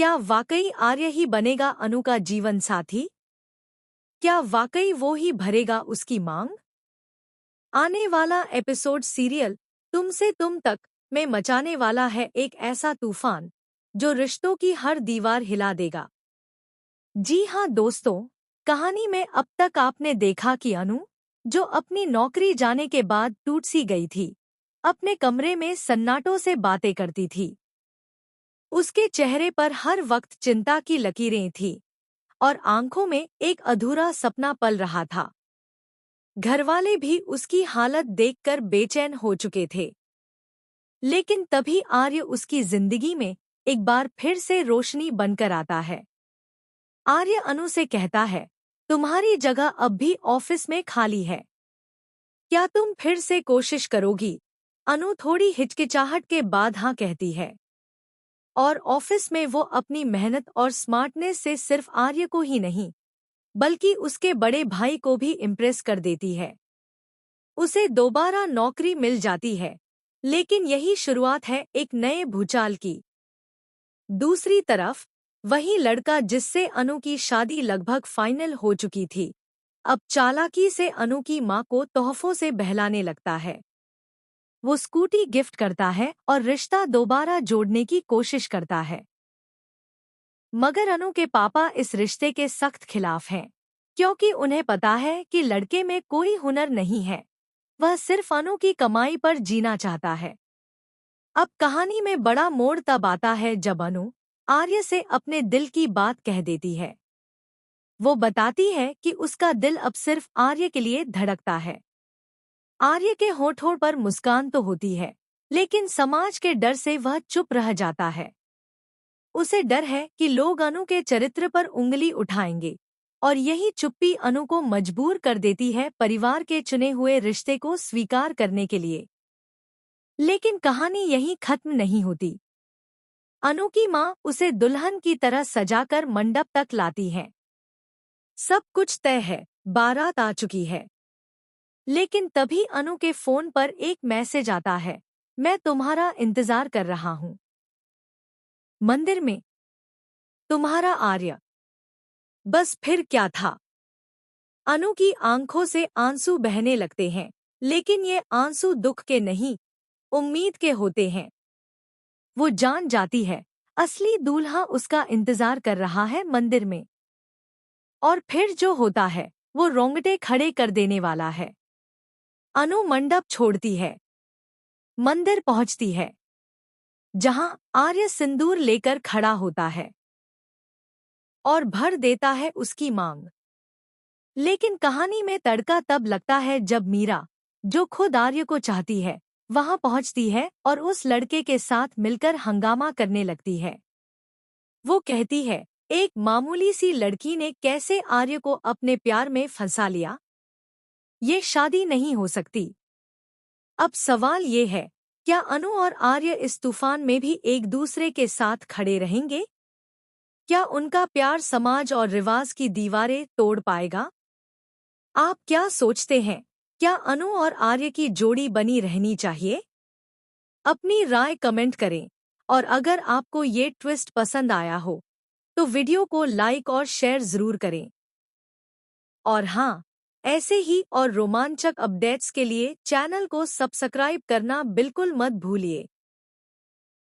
क्या वाकई आर्य ही बनेगा अनु का जीवन साथी? क्या वाकई वो ही भरेगा उसकी मांग? आने वाला एपिसोड सीरियल तुम से तुम तक में मचाने वाला है एक ऐसा तूफान जो रिश्तों की हर दीवार हिला देगा। जी हाँ दोस्तों, कहानी में अब तक आपने देखा कि अनु, जो अपनी नौकरी जाने के बाद टूट सी गई थी, अपने कमरे में सन्नाटों से बातें करती थी। उसके चेहरे पर हर वक्त चिंता की लकीरें थीं और आंखों में एक अधूरा सपना पल रहा था। घरवाले भी उसकी हालत देखकर बेचैन हो चुके थे। लेकिन तभी आर्य उसकी जिंदगी में एक बार फिर से रोशनी बनकर आता है। आर्य अनु से कहता है, तुम्हारी जगह अब भी ऑफिस में खाली है, क्या तुम फिर से कोशिश करोगी? अनु थोड़ी हिचकिचाहट के बाद हाँ कहती है। और ऑफिस में वो अपनी मेहनत और स्मार्टनेस से सिर्फ आर्य को ही नहीं, बल्कि उसके बड़े भाई को भी इम्प्रेस कर देती है। उसे दोबारा नौकरी मिल जाती है, लेकिन यही शुरुआत है एक नए भूचाल की। दूसरी तरफ वही लड़का जिससे अनु की शादी लगभग फाइनल हो चुकी थी, अब चालाकी से अनु की मां को तोहफों से बहलाने लगता है। वो स्कूटी गिफ्ट करता है और रिश्ता दोबारा जोड़ने की कोशिश करता है। मगर अनु के पापा इस रिश्ते के सख्त खिलाफ हैं, क्योंकि उन्हें पता है कि लड़के में कोई हुनर नहीं है, वह सिर्फ अनु की कमाई पर जीना चाहता है। अब कहानी में बड़ा मोड़ तब आता है जब अनु आर्य से अपने दिल की बात कह देती है। वो बताती है कि उसका दिल अब सिर्फ आर्य के लिए धड़कता है। आर्य के होठों पर मुस्कान तो होती है, लेकिन समाज के डर से वह चुप रह जाता है। उसे डर है कि लोग अनु के चरित्र पर उंगली उठाएंगे, और यही चुप्पी अनु को मजबूर कर देती है परिवार के चुने हुए रिश्ते को स्वीकार करने के लिए। लेकिन कहानी यहीं खत्म नहीं होती। अनु की मां उसे दुल्हन की तरह सजाकर मंडप तक लाती है। सब कुछ तय है, बारात आ चुकी है। लेकिन तभी अनु के फोन पर एक मैसेज आता है, मैं तुम्हारा इंतजार कर रहा हूँ। मंदिर में तुम्हारा आर्य। बस फिर क्या था? अनु की आंखों से आंसू बहने लगते हैं, लेकिन ये आंसू दुख के नहीं, उम्मीद के होते हैं। वो जान जाती है असली दूल्हा उसका इंतजार कर रहा है मंदिर में। और फिर जो होता है वो रोंगटे खड़े कर देने वाला है। अनु मंडप छोड़ती है, मंदिर पहुंचती है, जहां आर्य सिंदूर लेकर खड़ा होता है और भर देता है उसकी मांग। लेकिन कहानी में तड़का तब लगता है जब मीरा, जो खुद आर्य को चाहती है, वहां पहुंचती है और उस लड़के के साथ मिलकर हंगामा करने लगती है। वो कहती है, एक मामूली सी लड़की ने कैसे आर्य को अपने प्यार में फंसा लिया? ये शादी नहीं हो सकती। अब सवाल ये है, क्या अनु और आर्य इस तूफान में भी एक दूसरे के साथ खड़े रहेंगे? क्या उनका प्यार समाज और रिवाज की दीवारें तोड़ पाएगा? आप क्या सोचते हैं? क्या अनु और आर्य की जोड़ी बनी रहनी चाहिए? अपनी राय कमेंट करें, और अगर आपको ये ट्विस्ट पसंद आया हो तो वीडियो को लाइक और शेयर जरूर करें। और हाँ, ऐसे ही और रोमांचक अपडेट्स के लिए चैनल को सब्सक्राइब करना बिल्कुल मत भूलिए।